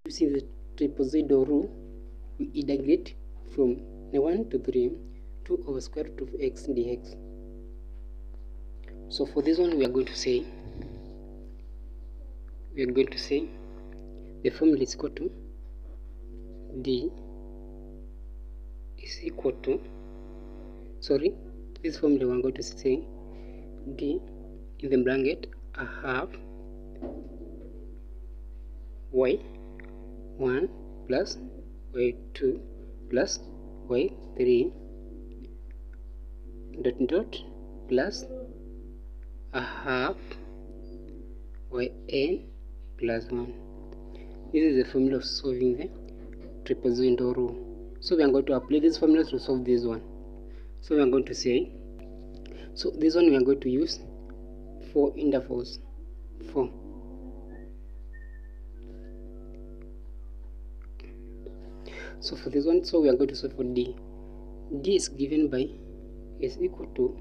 Using the trapezoidal rule, we integrate from 1 to 3 to over square root of x dx. So for this one, we are going to say the formula is equal to d is equal to, this formula we are going to say d in the bracket I have y1 plus y2 plus y3 dot plus I have yn plus 1. This is the formula of solving the trapezoidal rule. So we are going to apply this formula to solve this one. So we are going to say, so this one we are going to use 4 intervals. 4. So for this one, so we are going to solve for d. D is given by is equal to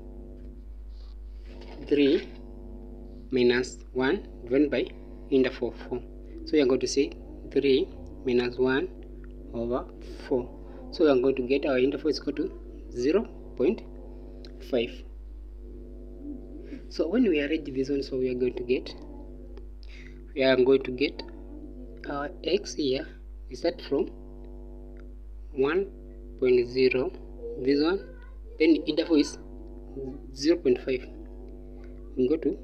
3 minus 1 divided by interval 4. So we are going to say 3 minus 1 over 4. So we are going to get our interval is equal to 0.5. So when we arrange this one, so we are going to get our x here. We start from 1.0, this one, then interval is 0.5. We go to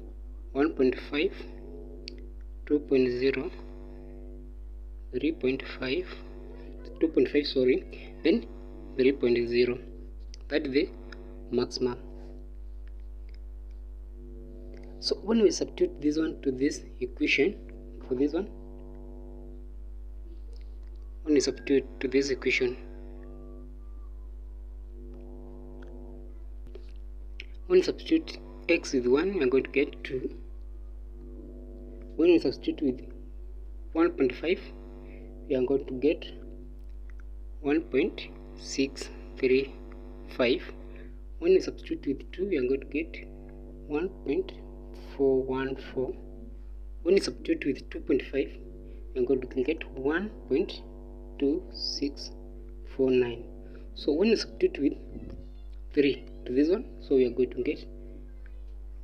1.5, 2.0, 3.5, 2.5, then 3.0. That is the maximum. So when we substitute this one to this equation, for this one, when we substitute to this equation, when we substitute x with 1, we are going to get 2. When we substitute with 1.5, we are going to get 1.635. When we substitute with 2, we are going to get 1.414. When we substitute with 2.5, we are going to get 1.2649. So when we substitute with 3 to this one, so we are going to get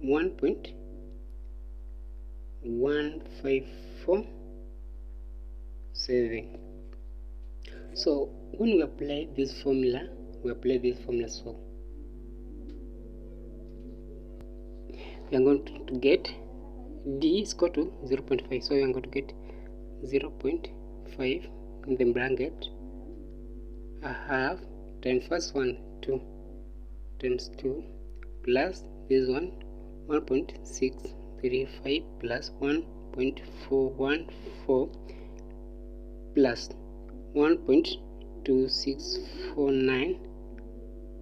1.1547. So when we apply this formula, so we are going to get d is equal to 0.5. So we are going to get 0.5 in the bracket I have times first one 2 times 2 plus this one 1.635 plus 1.414 plus 1.2649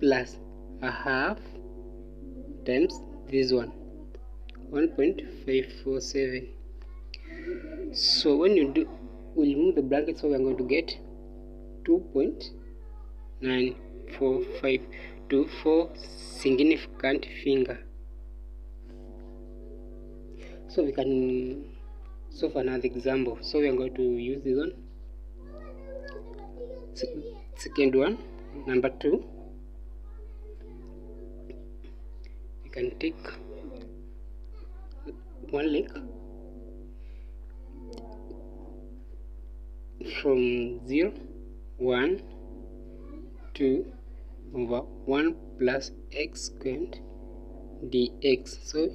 plus a half times this one 1.547. So when you do, we'll remove the bracket, so we are going to get 2.94524 significant finger. So we can solve another example. So we are going to use this one. Second one, number 2. We can take one leg from 0, 1, 2 over 1 plus x squared dx. So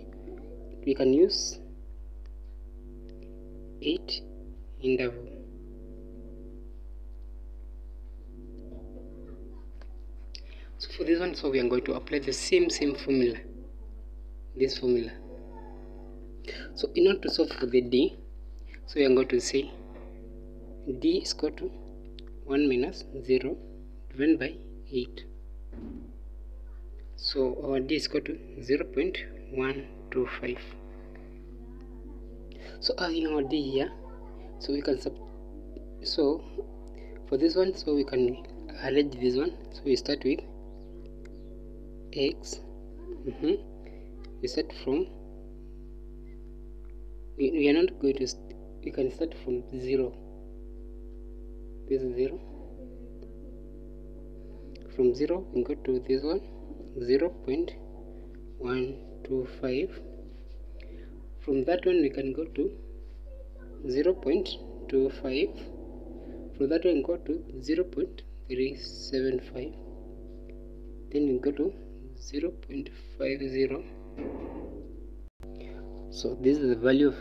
we can use 8 interval. So for this one, so we are going to apply the same formula, this formula. So in order to solve for the d, so we are going to say d is equal to 1 minus 0 divided by 8. So our d is equal to 0.125. So having our d here, so we can so for this one, so we can arrange this one. So we start with x. We start from, we are not going to, we can start from 0. this is 0. From 0 we go to this one, 0.125. From that one we can go to 0.25. From that one we go to 0.375. Then we go to 0.50. So this is the value of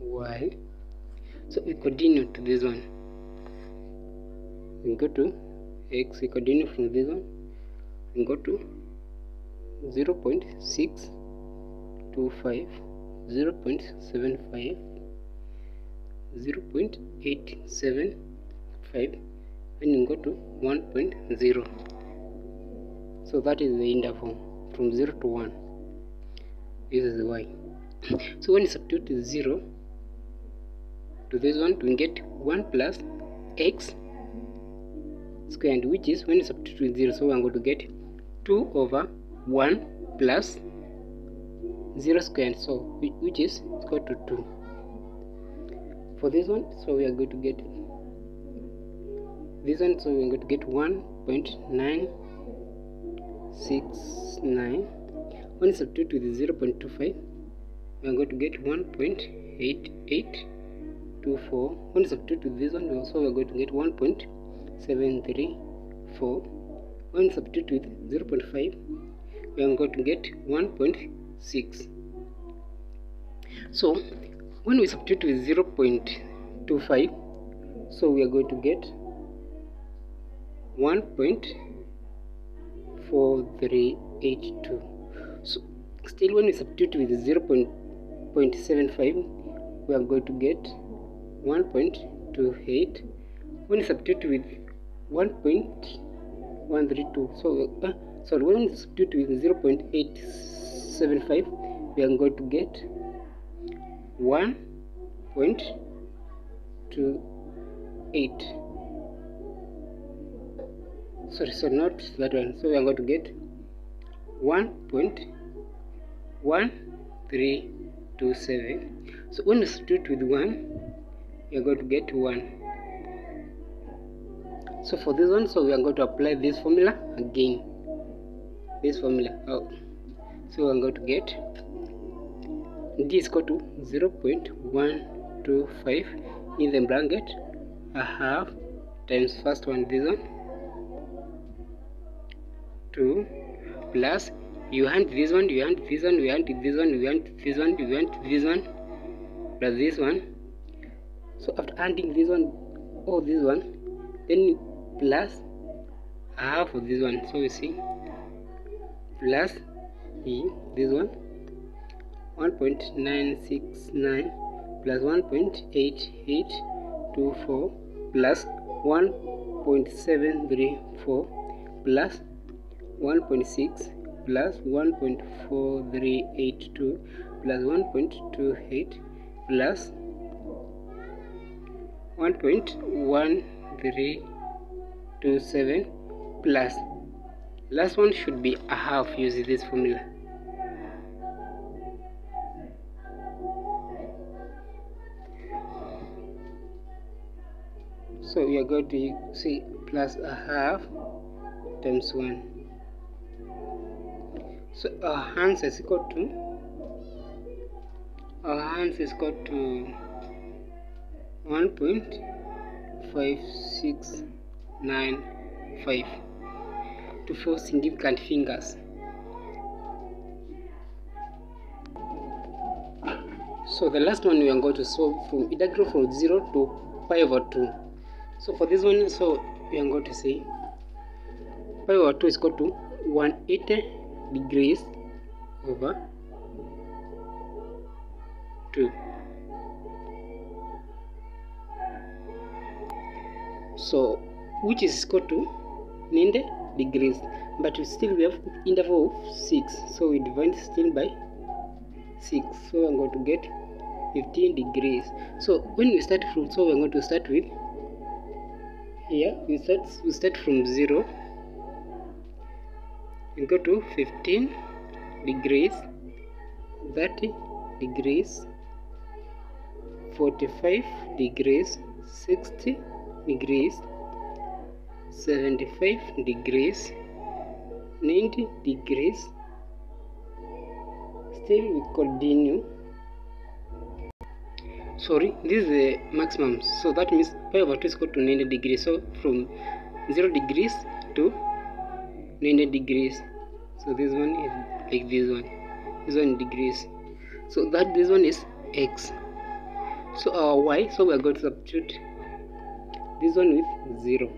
y. So we continue to this one. We go to x. We continue from this one. We go to 0.625, 0.75, 0.875, and we go to 1.0. So that is the interval from 0 to 1. This is the y. So when you substitute 0 to this one, we get 1 plus x squared, which is when you substitute with 0, so we are going to get 2 over 1 plus 0 squared, so which is equal to 2. For this one, so we are going to get this one, so we are going to get 1.969. When you substitute with 0.25, we are going to get 1.8824. When you substitute with this one, also we are going to get 1.734. When you substitute with 0.5, we are going to get 1.6. So when we substitute with 0.25, so we are going to get 1.4382. So still when we substitute with 0.75, we are going to get 1.28. When we substitute with 1.132, so sorry, when we substitute with 0.875, we are going to get 1.28. Sorry, so not that one. So we are going to get 1.1327. So when we substitute with 1, we are going to get 1. So for this one, so we are going to apply this formula again. This formula. So we are going to get d is equal to 0.125 in the bracket, a half times first one, this one, 2 plus you want this one, you want this one, you want this one, you want this one, you want this one, plus this one. So after adding this one or this one, then plus half of this one. So we see plus this one, 1.969 plus 1.8824 plus 1.734 plus 1.6 plus 1.4382 plus 1.28 plus 1.1327 plus last one should be a half using this formula. So we are going to see plus a half times 1. So our hands is equal to 1.5695 to 4 significant fingers. So the last one we are going to solve from integral from 0 to pi over 2. So for this one, so we are going to say pi over 2 is equal to 180 degrees over 2. So which is equal to 90 degrees, but we still have interval of 6, so we divide still by 6, so I'm going to get 15 degrees. So when we start from, so we're going to start with here, we start from 0, we go to 15 degrees, 30 degrees, 45 degrees, 60 degrees, 75 degrees, 90 degrees. Still we continue. Sorry, this is the maximum, so that means pi over 2 is equal to 90 degrees. So from 0 degrees to 90 degrees. So this one is like this one degrees. So that this one is x. So our y, so we are going to substitute this one with 0.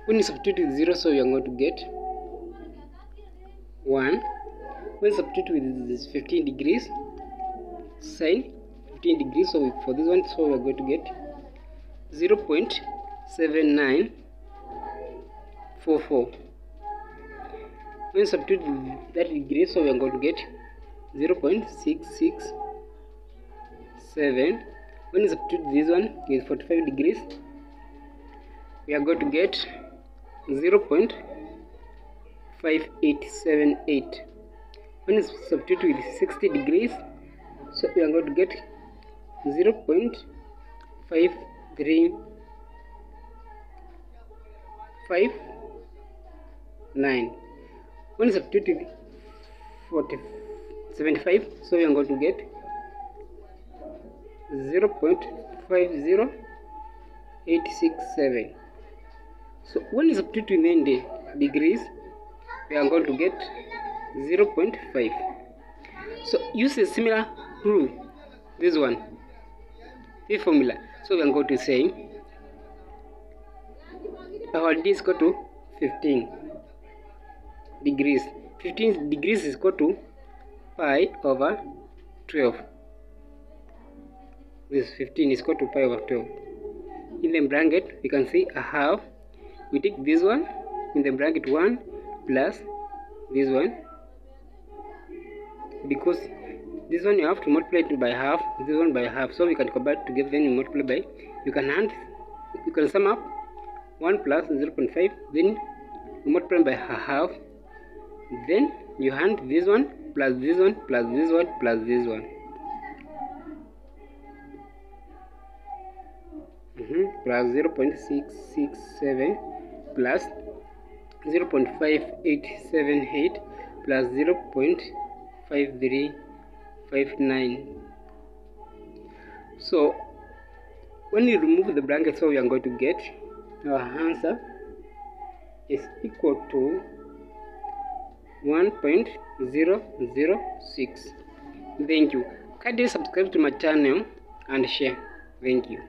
When you substitute with 0, so we are going to get 1. When you substitute with this 15 degrees, sine 15 degrees, so for this one, so we are going to get 0.7944. When you substitute with that degree, so we are going to get 0.667. When you substitute this one with 45 degrees, we are going to get 0.5878. When you substitute with 60 degrees, so we are going to get 0.5359. When you substitute with 75, so we are going to get 0.50867. So when you substitute with 90 degrees, we are going to get 0.5. So use a similar rule, this one, this formula. So we are going to say our d is equal to 15 degrees. 15 degrees is equal to pi over 12. This 15 is equal to pi over 12. In the bracket, we can see a half. We take this one in the bracket 1 plus this one, because this one you have to multiply it by half, this one by half, so we can combine together. Then you multiply by, you can sum up 1 plus 0.5, then you multiply by half, then you hand this one plus this one plus this one plus this one, plus 0.667 plus 0.5878 plus 0.5359. So when you remove the bracket, so we are going to get our answer is equal to 1.006. Thank you. Kindly subscribe to my channel and share. Thank you.